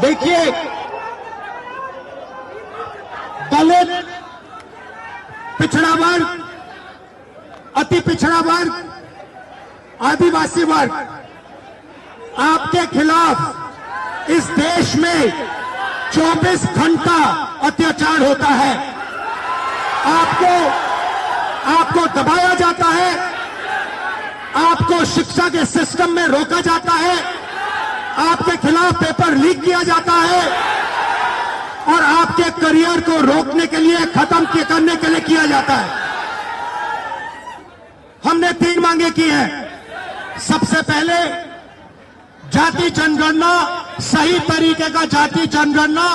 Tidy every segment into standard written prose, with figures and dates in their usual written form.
देखिए, दलित, पिछड़ा वर्ग, अति पिछड़ा वर्ग, आदिवासी वर्ग, आपके खिलाफ इस देश में 24 घंटा अत्याचार होता है। आपको दबाया जाता है, आपको शिक्षा के सिस्टम में रोका जाता है, आपके खिलाफ पेपर लीक किया जाता है और आपके करियर को रोकने के लिए, खत्म करने के लिए किया जाता है। हमने 3 मांगे की हैं। सबसे पहले जाति जनगणना, सही तरीके का जाति जनगणना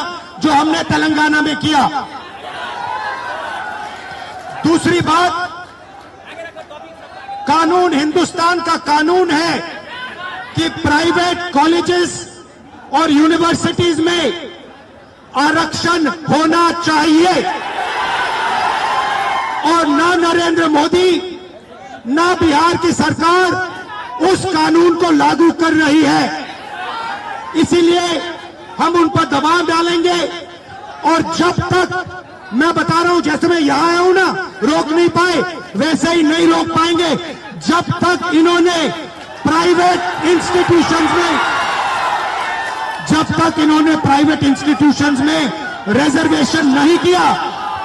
जो हमने तेलंगाना में किया। दूसरी बात, कानून, हिंदुस्तान का कानून है कि प्राइवेट कॉलेजेस और यूनिवर्सिटीज में आरक्षण होना चाहिए और ना नरेंद्र मोदी ना बिहार की सरकार उस कानून को लागू कर रही है। इसीलिए हम उन पर दबाव डालेंगे और जब तक, मैं बता रहा हूं, जैसे मैं यहां आया हूं ना, रोक नहीं पाए, वैसे ही नहीं रोक पाएंगे जब तक इन्होंने प्राइवेट इंस्टीट्यूशंस में रिजर्वेशन नहीं किया,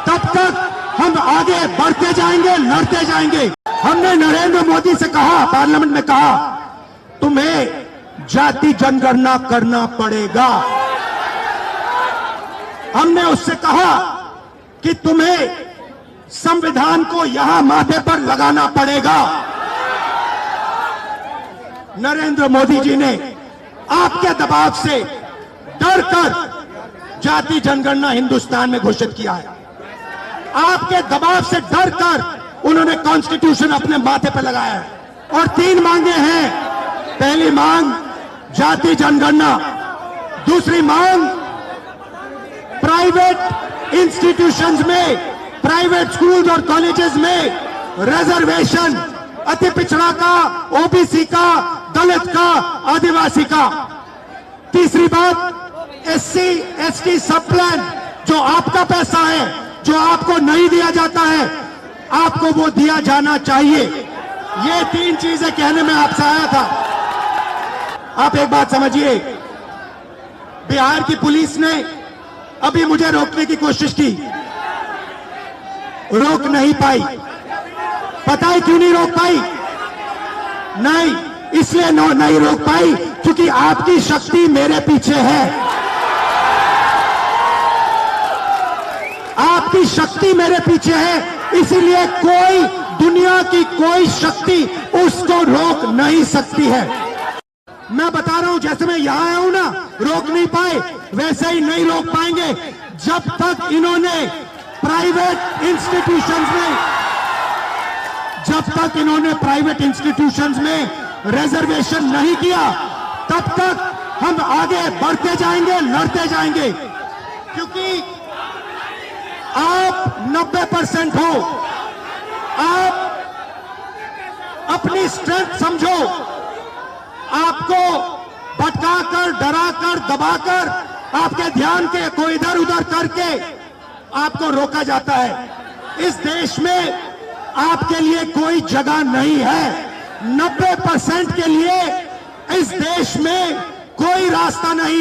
तब तक हम आगे बढ़ते जाएंगे, लड़ते जाएंगे। हमने नरेंद्र मोदी से कहा, पार्लियामेंट में कहा, तुम्हें जाति जनगणना करना पड़ेगा। हमने उससे कहा कि तुम्हें संविधान को यहां माथे पर लगाना पड़ेगा। नरेंद्र मोदी जी ने आपके दबाव से डरकर जाति जनगणना हिंदुस्तान में घोषित किया है। आपके दबाव से डरकर उन्होंने कॉन्स्टिट्यूशन अपने माथे पर लगाया है। और 3 मांगे हैं। पहली मांग जाति जनगणना, दूसरी मांग प्राइवेट इंस्टीट्यूशंस में, प्राइवेट स्कूल्स और कॉलेजेस में रिजर्वेशन, अति पिछड़ा का, ओबीसी का, दलित का, आदिवासी का। तीसरी बात, एससी एसटी सब प्लान, जो आपका पैसा है, जो आपको नहीं दिया जाता है, आपको वो दिया जाना चाहिए। ये 3 चीजें कहने में आपसे आया था। आप एक बात समझिए, बिहार की पुलिस ने अभी मुझे रोकने की कोशिश की, रोक नहीं पाई। पता है क्यों नहीं रोक पाई? नहीं, इसलिए नहीं रोक पाई क्योंकि आपकी शक्ति मेरे पीछे है। आपकी शक्ति मेरे पीछे है, इसीलिए कोई, दुनिया की कोई शक्ति उसको रोक नहीं सकती है। मैं बता रहा हूं, जैसे मैं यहां आया हूं ना, रोक नहीं पाए, वैसे ही नहीं रोक पाएंगे जब तक इन्होंने प्राइवेट इंस्टीट्यूशंस में रिजर्वेशन नहीं किया, तब तक हम आगे बढ़ते जाएंगे, लड़ते जाएंगे। क्योंकि आप 90% हो, आप अपनी स्ट्रेंथ समझो। आपको भटकाकर, डराकर, दबाकर, आपके ध्यान को इधर उधर करके आपको रोका जाता है। इस देश में आपके लिए कोई जगह नहीं है। 90% के लिए इस देश में कोई रास्ता नहीं है।